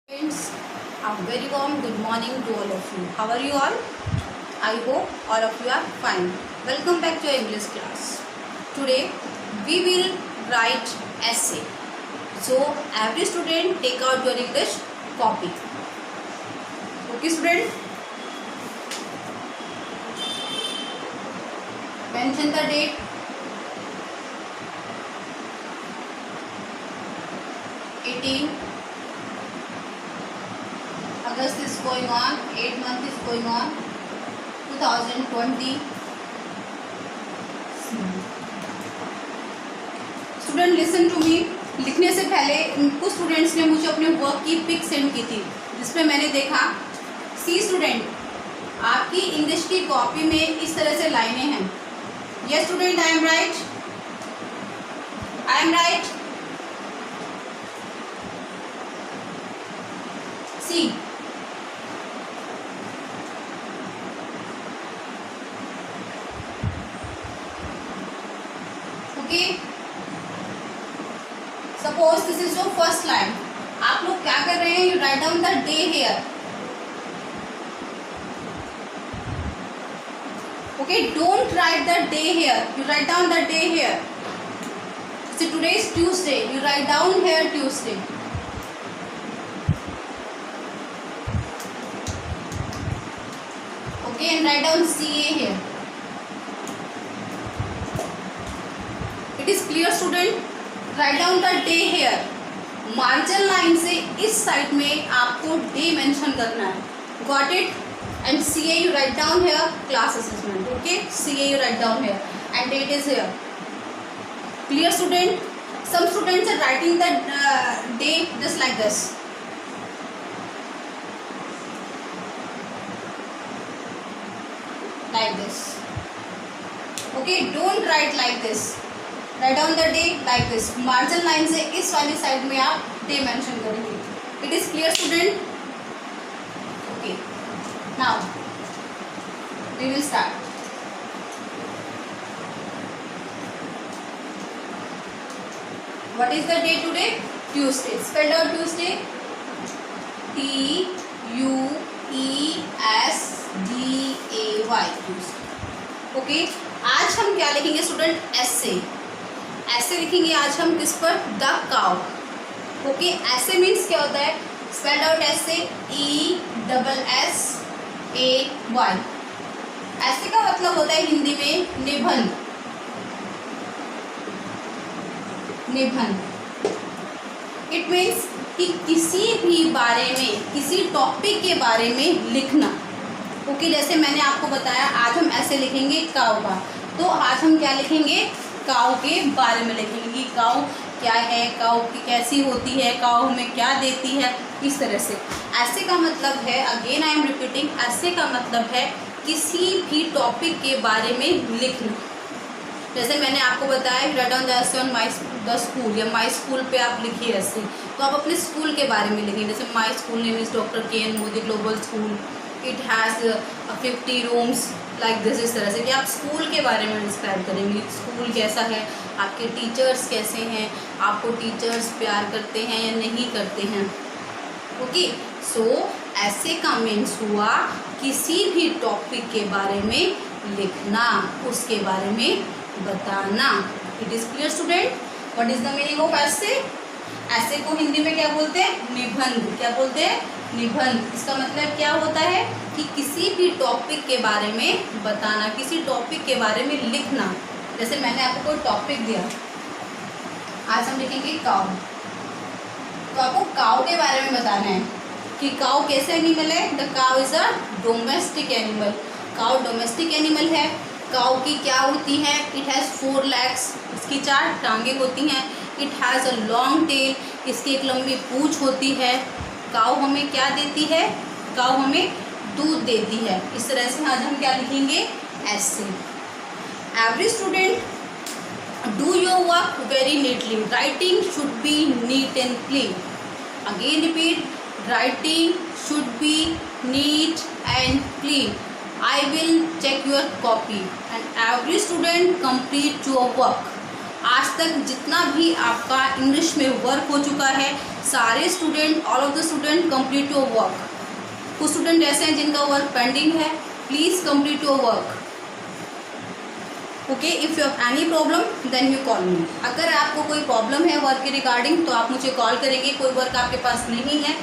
Friends, a very warm good morning to all of you. How are you all? I hope all of you are fine. Welcome back to our English class. Today we will write essay. So every student take out your English copy. Okay student? Mention the date. August is going on, 8 month is going on, 2020. Student listen to me. लिखने से पहले कुछ students ने मुझे अपने work की pic send की थी जिसमें मैंने देखा सी स्टूडेंट आपकी इंग्लिश की कॉपी में इस तरह से लाइनें हैं. Yes student, I am right. See okay. Suppose this is your first line. आप लोग क्या कर रहे हैं? You write down the day here. Okay, don't write the day here, you write down the day here. So today is Tuesday, you write down here Tuesday. Okay, and write down CA here. It is clear student? Write down the day here. Margin line से इस side में आपको day mention करना है. Got it? And CA you write down here class assessment. Okay, CA you write down here and date is here. Clear student? Some students are writing the day just like this. Like this. Okay, don't write like this. Write down the day like this. Margin line से इस वाली side में आप day mention करेंगे. It is clear student? Okay. Now we will start. What is the day today? Tuesday. Spell out Tuesday. Tuesday. Okay, आज हम क्या लिखेंगे स्टूडेंट? ऐसे. ऐसे लिखेंगे आज हम किस पर? The cow. ओके, ऐसे मीन्स क्या होता है? स्पेल्ड आउट ऐसे ESSAY. ऐसे का मतलब होता है हिंदी में निबंध. निबंध इट मीन्स कि किसी भी बारे में, किसी टॉपिक के बारे में लिखना. ओके, जैसे मैंने आपको बताया आज हम ऐसे लिखेंगे काऊ का, तो आज हम क्या लिखेंगे? काऊ के बारे में लिखेंगे कि काऊ क्या है, काऊ की कैसी होती है, काऊ हमें क्या देती है, इस तरह से. ऐसे का मतलब है, अगेन आई एम रिपीटिंग, ऐसे का मतलब है किसी भी टॉपिक के बारे में लिखना. जैसे मैंने आपको बताया राइट डाउन द ऐसे ऑन माई द स्कूल या माई स्कूल पे आप लिखिए ऐसे, तो आप अपने स्कूल के बारे में लिखिए. जैसे my school name is doctor KN Modi global school, it has 50 rooms like this. इस तरह से कि आप स्कूल के बारे में डिस्क्राइब करेंगे. स्कूल कैसा है, आपके टीचर्स कैसे हैं, आपको टीचर्स प्यार करते हैं या नहीं करते हैं. ओके, सो ऐसे का मीन्स हुआ किसी भी टॉपिक के बारे में लिखना, उसके बारे में बताना. It is clear student? What is the meaning of ऐसे? ऐसे को हिंदी में क्या बोलते हैं? निबंध. क्या बोलते हैं? निबंध. इसका मतलब क्या होता है कि किसी भी टॉपिक के बारे में बताना, किसी टॉपिक के बारे में लिखना. जैसे मैंने आपको कोई टॉपिक दिया, आज हम लिखेंगे काऊ, तो आपको काऊ के बारे में बताना है कि काऊ कैसे एनिमल है. The cow is a domestic animal. Cow domestic animal है. काऊ की क्या होती है? It has 4 legs. इसकी 4 टांगें होती हैं. It has a long tail. इसकी एक लंबी पूँछ होती है. काऊ हमें क्या देती है? काऊ हमें दूध देती है. इस तरह से आज हम क्या लिखेंगे? ऐसे. Every student do your work very neatly. Writing should be neat and clean. Again repeat, writing should be neat and clean. I will check your copy and every student complete your work. आज तक जितना भी आपका English में work हो चुका है, सारे student, all of the student complete your work. कुछ स्टूडेंट ऐसे हैं जिनका वर्क पेंडिंग है, please complete your work. Okay, if you have any problem then you call me. अगर आपको कोई प्रॉब्लम है वर्क के रिगार्डिंग तो आप मुझे कॉल करेंगे। कोई वर्क आपके पास नहीं है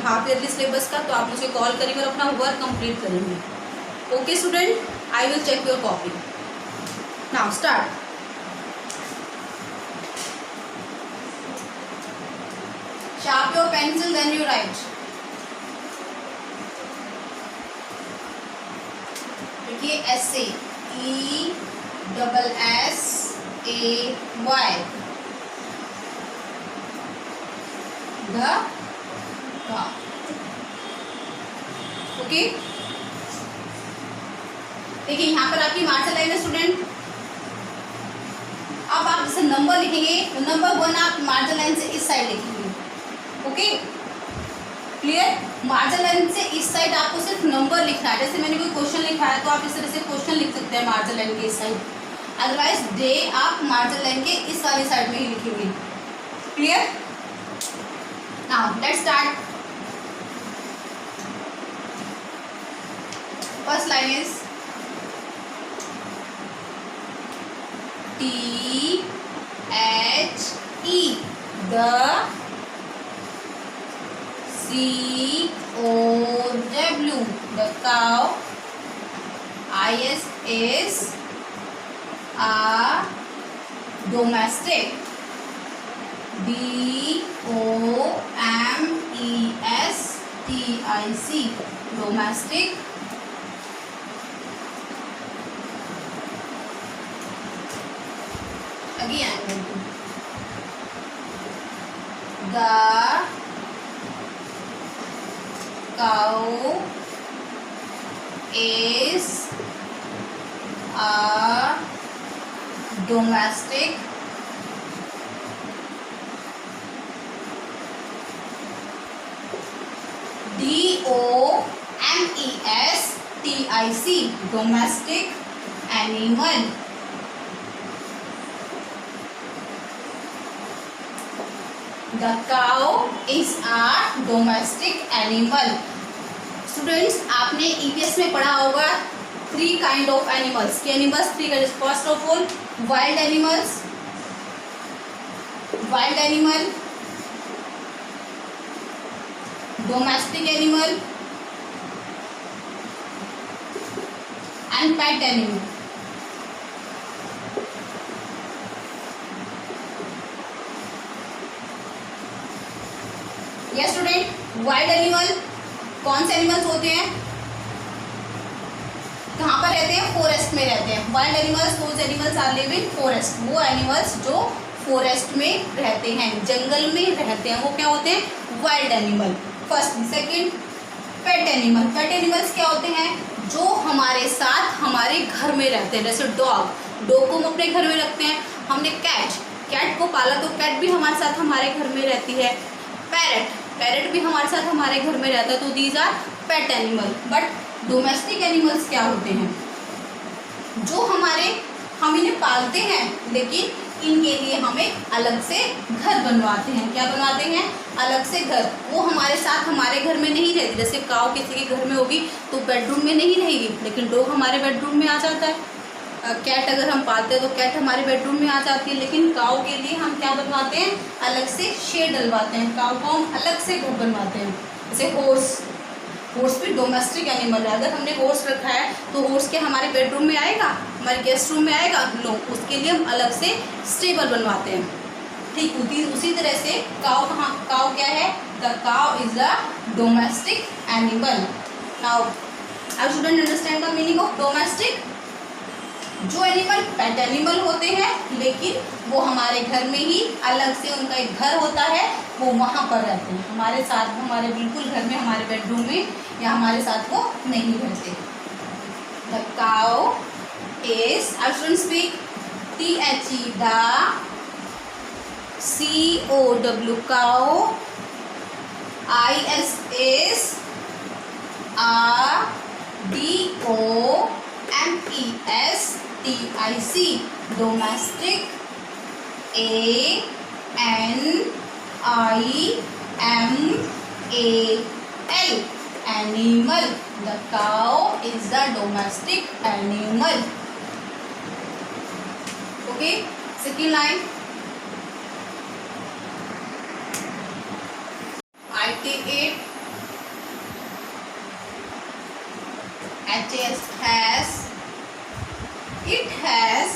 हाफ ईयरली सिलेबस का तो आप मुझे कॉल करेंगे और अपना वर्क कंप्लीट करेंगे। Okay student, I will check your copy. Now start. Sharp your pencil, then you write. देखिए ऐसे ESSAY the cow. ओके, देखिए यहाँ पर आपकी मार्जिन लाइन है स्टूडेंट। अब आप जैसे नंबर लिखेंगे तो नंबर 1 आप मार्जिन लाइन से इस साइड लिखेंगे। ओके क्लियर, मार्जिन लाइन से इस साइड आपको सिर्फ नंबर लिखना है। जैसे मैंने कोई क्वेश्चन लिखा है तो आप इस तरह से क्वेश्चन लिख सकते हैं मार्जिन लाइन के इस साइड, अदरवाइज डे आप मार्जिन लाइन के इस वाली साइड में ही लिखेंगे। Clear, now let's start. First line is THE the COW the cow. IS is a domestic. DOMESTIC domestic. Again the cow is a domestic DOMESTIC domestic animal. The cow is a domestic animal. Students आपने EPS में पढ़ा होगा 3 kind of animals के animals 3 kind. First of all wild animal, domestic animal and pet animal. Yes student, wild animal कौन से animals होते हैं, कहाँ पर रहते हैं, फॉरेस्ट में रहते हैं। Wild animals those animals are live in forest, वो एनिमल्स जो फॉरेस्ट में रहते हैं, जंगल में रहते हैं, वो क्या होते हैं, wild animal. First. Second pet animal. Pet animals क्या होते हैं, जो हमारे साथ हमारे घर में रहते हैं। जैसे डॉग को हम अपने घर में रखते हैं। हमने कैट को पाला तो कैट भी हमारे साथ हमारे घर में रहती है। पैरट भी हमारे साथ हमारे घर में रहता है। तो these are pet animal. But domestic animals क्या होते हैं, जो हम इन्हें पालते हैं लेकिन इनके लिए हमें अलग से घर बनवाते हैं। क्या बनवाते हैं, अलग से घर। वो हमारे साथ हमारे घर में नहीं रहती। जैसे काऊ किसी के घर में होगी तो बेडरूम में नहीं रहेगी, लेकिन डॉग हमारे बेडरूम में आ जाता है। कैट अगर हम पालते हैं तो कैट हमारे बेडरूम में आ जाती है, लेकिन काऊ के लिए हम क्या बनवाते हैं, अलग से शेड डलवाते हैं। काऊ को हम अलग से घर बनवाते हैं। जैसे हॉर्स भी डोमेस्टिक एनिमल है। अगर हमने हॉर्स रखा है तो हॉर्स के हमारे बेडरूम में आएगा, हमारे गेस्ट रूम में आएगा, लो उसके लिए हम अलग से स्टेबल बनवाते हैं। ठीक उसी तरह से काऊ क्या है, the cow is a domestic animal. Now I shouldn't understand the meaning of domestic. जो एनिमल पेट एनिमल होते हैं लेकिन वो हमारे घर में ही अलग से उनका एक घर होता है, वो वहाँ पर रहते हैं हमारे साथ, हमारे बिल्कुल घर में, हमारे बेडरूम में या हमारे साथ वो नहीं रहते। The cow is, I should speak THE the COW cow, IS is a DOMESTIC domestic A-N-I-M-A-L, animal. The cow is the domestic animal. Okay, second line. IT8 HS has, it has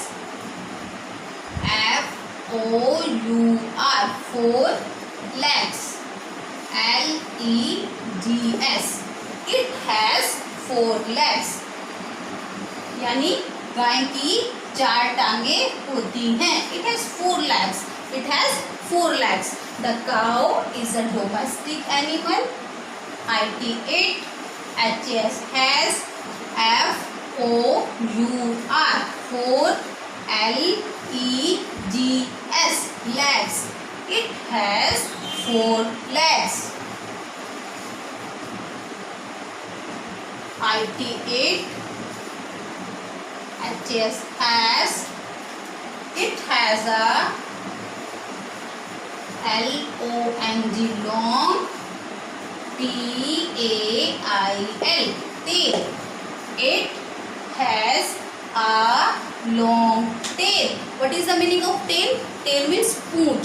FOUR, 4 legs. LEGS, it has 4 legs, यानी गाय की 4 टांगे होती हैं. It has 4 legs. It has 4 legs. The cow is a domestic animal. IT8 HS has FOUR, 4 LEGS, legs. It has 4 legs. IT8 HS has, it has a LONG, long, TAIL, tail. It has a long tail. What is the meaning of tail? Tail means Poonch,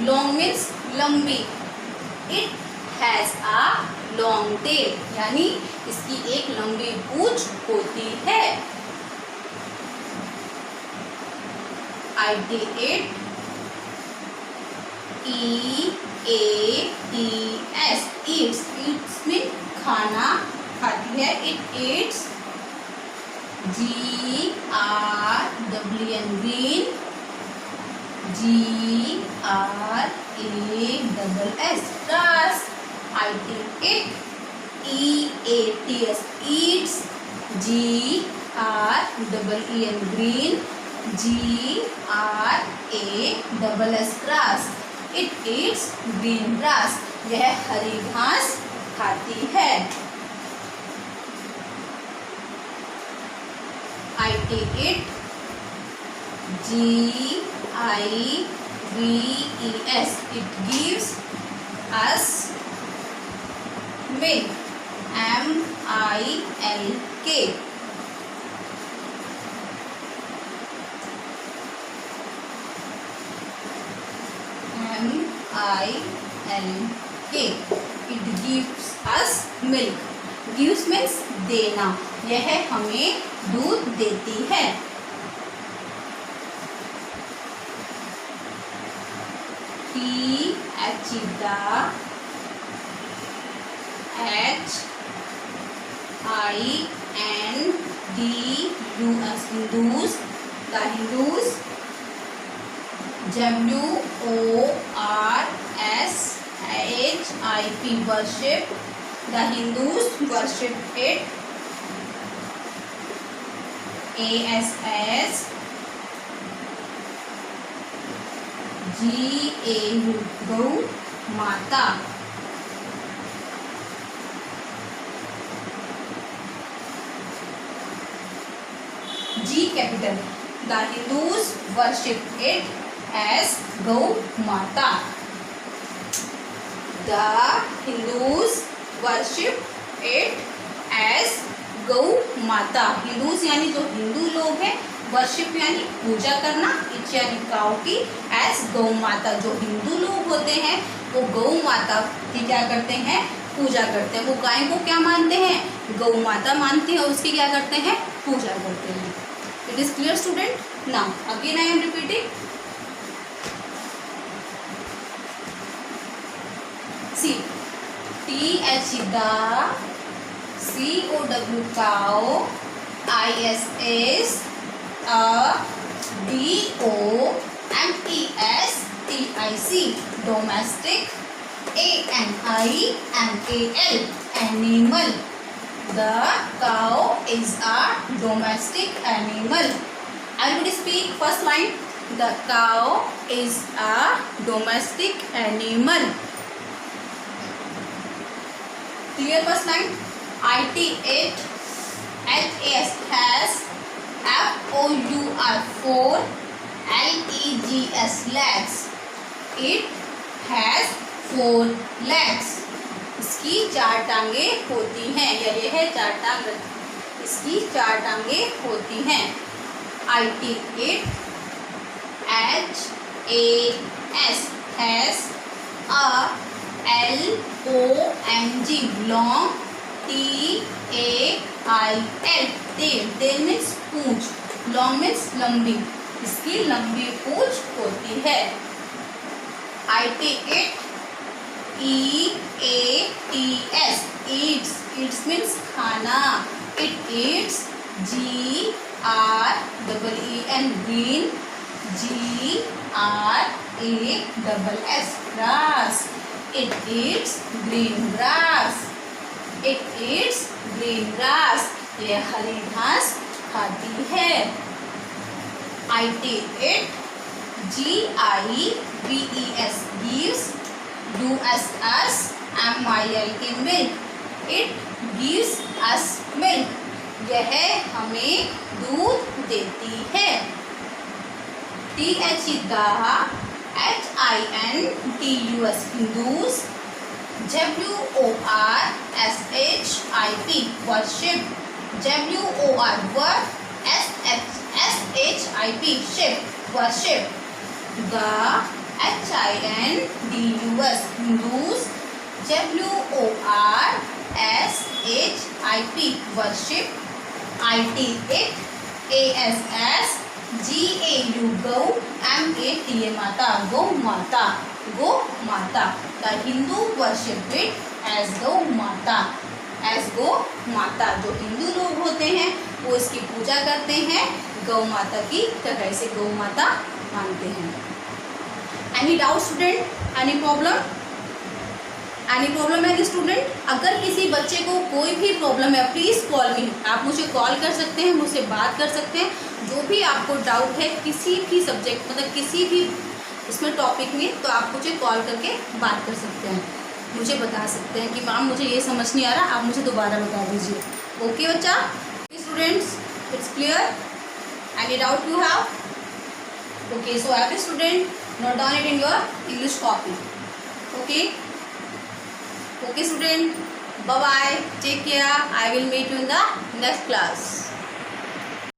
long means लंबी. It has a long tail, यानी इसकी एक लंबी पूंछ होती है. IT8 EATS, eats, eats means खाना खाती है. It eats. GRWN, green, GRASS, grass. IT8 EATS, eats, GREEN, green, GRASS, grass. It eats green grass, यह हरी घास खाती है. IT8 GIVES, it gives us milk. MILK. MILK, it gives us milk. Gives means देना, यह हमें दूध देती है. HINDUS, Hindus, the Hindus. WORSHIP, worship. The Hindus worship it. ASS GAU, गौ माता. G capital. The Hindus worship it as गौ माता. The Hindus worship it as गौ माता. हिंदूज यानी जो हिंदू लोग हैं, वर्शिप यानी पूजा करना, इच यानी काऊ की, एज गौ माता. जो हिंदू लोग होते हैं वो गौ माता की क्या करते हैं? पूजा करते हैं. वो गाय को क्या मानते हैं? गौ माता मानते हैं और उसकी क्या करते हैं? पूजा करते हैं. It is clear student? Now again I am repeating. See TH the, COW cow, ISS DOMESTIC domestic, ANIMAL animal. The cow is a domestic animal. Everybody speak first line. The cow is a domestic animal. Clear first line? IT8 HAS has FOUR, 4 Legs, legs. It has 4 legs. इसकी 4 टांगे होती हैं, या ये है 4 टांग, इसकी 4 टांगे होती हैं. It H A S has a L O N G long. T A I L tail. Tail means Poonch. Long means लंबी. इसकी लंबी पूंछ होती है. It E A T S eats. Eats means खाना. It eats. G R E N green. G R A S grass. It eats green grass. It eats green grass. ये हरी घास खाती है. It G I V E S gives. Do S M I L K milk. It gives us milk. यह हमें दूध देती है. T H E H I N T U S Hindus. W O R S H I P worship. W O R word S H I P ship worship. The H I N D U S Hindus. W O R S H I P worship. I T it A S S G A U go M A T A माता. गौ माता. गौ माता. The Hindu worship it as गौ माता. As गौ माता. जो हिंदू लोग होते हैं वो इसकी पूजा करते हैं, गौ माता की तरह से गौ माता मानते हैं. Any doubt student? Any problem? Any problem है स्टूडेंट? अगर किसी बच्चे को कोई भी प्रॉब्लम है प्लीज़ कॉल मी. आप मुझे कॉल कर सकते हैं, मुझसे बात कर सकते हैं. जो भी आपको डाउट है किसी भी सब्जेक्ट मतलब किसी भी इसमें टॉपिक में, तो आप मुझे कॉल करके बात कर सकते हैं. मुझे बता सकते हैं कि मैम मुझे ये समझ नहीं आ रहा, आप मुझे दोबारा बता दीजिए. ओके बच्चा? Students, it's clear? Any doubt you have? Okay, so every student note down it in your English copy. Okay student, bye bye, take care. I will meet you in the next class.